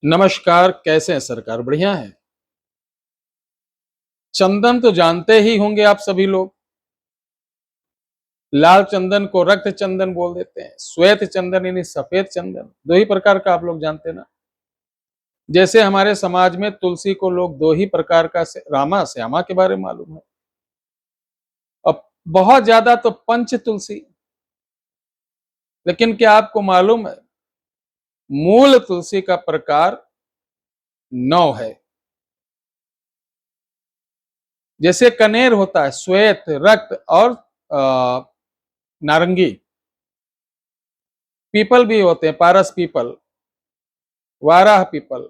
नमस्कार। कैसे हैं सरकार? बढ़िया है। चंदन तो जानते ही होंगे आप सभी लोग। लाल चंदन को रक्त चंदन बोल देते हैं, श्वेत चंदन यानी सफेद चंदन। दो ही प्रकार का आप लोग जानते हैं ना। जैसे हमारे समाज में तुलसी को लोग दो ही प्रकार का रामा श्यामा के बारे में मालूम है। अब बहुत ज्यादा तो पंच तुलसी, लेकिन क्या आपको मालूम है मूल तुलसी का प्रकार 9 है। जैसे कनेर होता है श्वेत, रक्त और नारंगी। पीपल भी होते हैं, पारस पीपल, वाराह पीपल,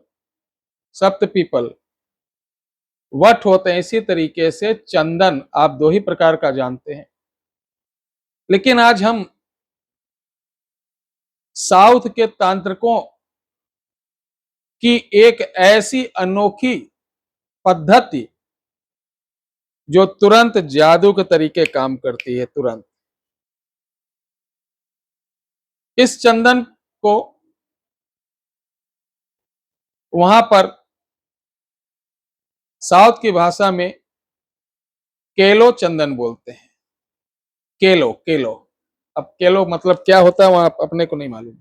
सप्त पीपल, वट होते हैं। इसी तरीके से चंदन आप दो ही प्रकार का जानते हैं। लेकिन आज हम साउथ के तांत्रिकों की एक ऐसी अनोखी पद्धति जो तुरंत जादू के तरीके काम करती है। तुरंत इस चंदन को वहां पर साउथ की भाषा में केलो चंदन बोलते हैं। केलो केलो। अब केलो मतलब क्या होता है वहां अपने को नहीं मालूम।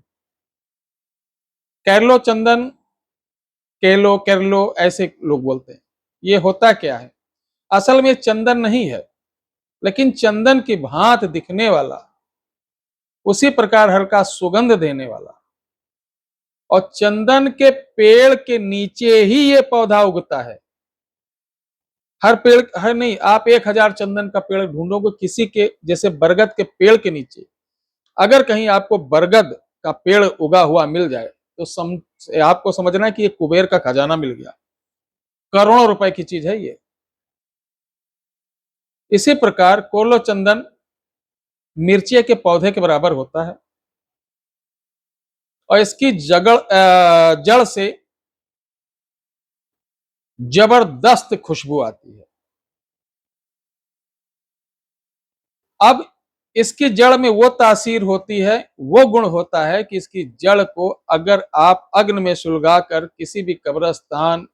कैरलो चंदन, केलो केरलो ऐसे लोग बोलते हैं। ये होता क्या है? असल में चंदन नहीं है, लेकिन चंदन की भांत दिखने वाला, उसी प्रकार हल्का सुगंध देने वाला, और चंदन के पेड़ के नीचे ही ये पौधा उगता है। हर पेड़, हर नहीं, आप 1000 चंदन का पेड़ ढूंढोगे किसी के, जैसे बरगद के पेड़ के नीचे अगर कहीं आपको बरगद का पेड़ उगा हुआ मिल जाए तो आपको समझना है कि ये कुबेर का खजाना मिल गया। करोड़ों रुपए की चीज है ये। इसी प्रकार कोलो चंदन मिर्ची के पौधे के बराबर होता है, और इसकी जड़ से जबरदस्त खुशबू आती है। अब इसकी जड़ में वो तासीर होती है, वो गुण होता है कि इसकी जड़ को अगर आप अग्नि में सुलगाकर किसी भी कब्रिस्तान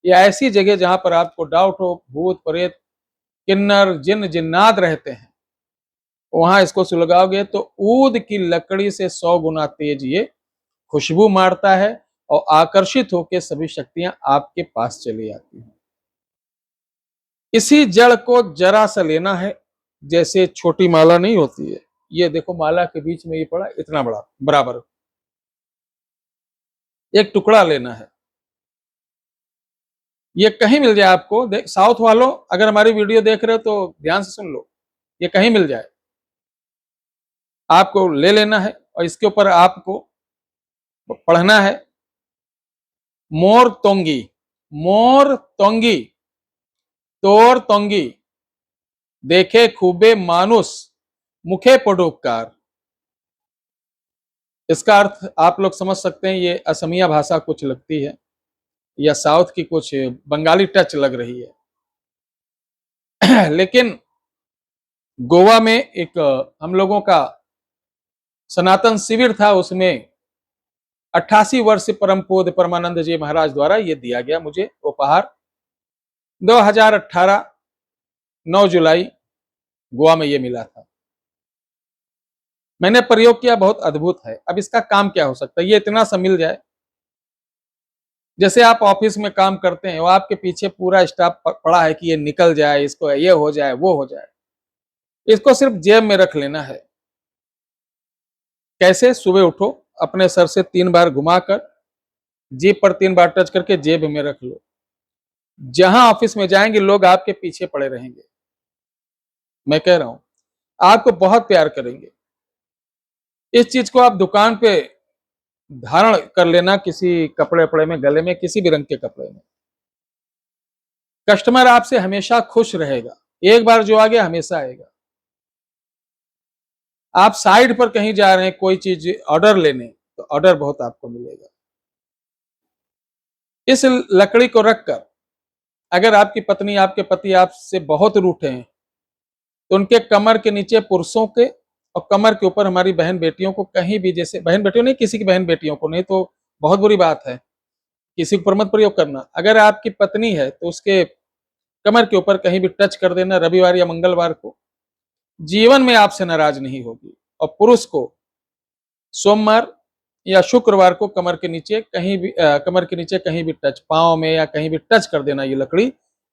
या ऐसी जगह जहां पर आपको डाउट हो भूत प्रेत किन्नर जिन जिन्नात रहते हैं, वहां इसको सुलगाओगे तो ऊद की लकड़ी से 100 गुना तेज ये खुशबू मारता है, और आकर्षित होकर सभी शक्तियां आपके पास चली आती हैं। इसी जड़ को जरा सा लेना है, जैसे छोटी माला नहीं होती है, ये देखो माला के बीच में ये पड़ा इतना बड़ा बराबर, एक टुकड़ा लेना है। ये कहीं मिल जाए आपको, साउथ वालों अगर हमारी वीडियो देख रहे हो तो ध्यान से सुन लो, ये कहीं मिल जाए आपको ले लेना है, और इसके ऊपर आपको पढ़ना है मोर तोंगी, मोर तोंगी, तोर तोंगी, देखे खूबे मानुस, मुखे पडुपकार। इसका अर्थ आप लोग समझ सकते हैं, ये असमिया भाषा कुछ लगती है या साउथ की कुछ बंगाली टच लग रही है। लेकिन गोवा में एक हम लोगों का सनातन शिविर था, उसमें 88 वर्ष परम पूज्य परमानंद जी महाराज द्वारा ये दिया गया मुझे उपहार। 2018 9 जुलाई गोवा में ये मिला था। मैंने प्रयोग किया, बहुत अद्भुत है। अब इसका काम क्या हो सकता है? ये इतना सा मिल जाए, जैसे आप ऑफिस में काम करते हैं, वो आपके पीछे पूरा स्टाफ पड़ा है कि ये निकल जाए, इसको ये हो जाए वो हो जाए। इसको सिर्फ जेब में रख लेना है। कैसे? सुबह उठो, अपने सर से 3 बार घुमाकर जेब पर 3 बार टच करके जेब में रख लो। जहां ऑफिस में जाएंगे लोग आपके पीछे पड़े रहेंगे। मैं कह रहा हूं आपको बहुत प्यार करेंगे। इस चीज को आप दुकान पे धारण कर लेना, किसी कपड़े वपड़े में, गले में, किसी भी रंग के कपड़े में। कस्टमर आपसे हमेशा खुश रहेगा। एक बार जो आ गया हमेशा आएगा। आप साइड पर कहीं जा रहे हैं कोई चीज ऑर्डर लेने, तो ऑर्डर बहुत आपको मिलेगा। इस लकड़ी को रखकर अगर आपकी पत्नी, आपके पति आपसे बहुत रूठे हैं, तो उनके कमर के नीचे पुरुषों के और कमर के ऊपर हमारी बहन बेटियों को, कहीं भी, जैसे बहन बेटियों नहीं, किसी की बहन बेटियों को नहीं तो बहुत बुरी बात है, किसी पर मत प्रयोग करना। अगर आपकी पत्नी है तो उसके कमर के ऊपर कहीं भी टच कर देना रविवार या मंगलवार को, जीवन में आपसे नाराज नहीं होगी। और पुरुष को सोमवार या शुक्रवार को कमर के नीचे कहीं भी टच, पांव में या कहीं भी टच कर देना ये लकड़ी,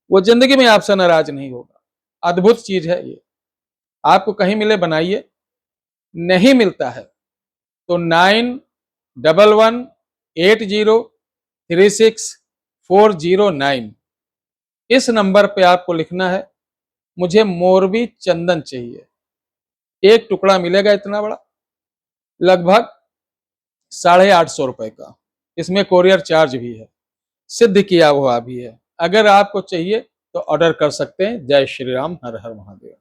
वो जिंदगी में आपसे नाराज नहीं होगा। अद्भुत चीज है ये, आपको कहीं मिले बनाइए। नहीं मिलता है तो 91118036 409 इस नंबर पे आपको लिखना है, मुझे मोरबी चंदन चाहिए। एक टुकड़ा मिलेगा इतना बड़ा, लगभग 850 रुपए का। इसमें कोरियर चार्ज भी है, सिद्ध किया हुआ भी है। अगर आपको चाहिए तो ऑर्डर कर सकते हैं। जय श्री राम, हर हर महादेव।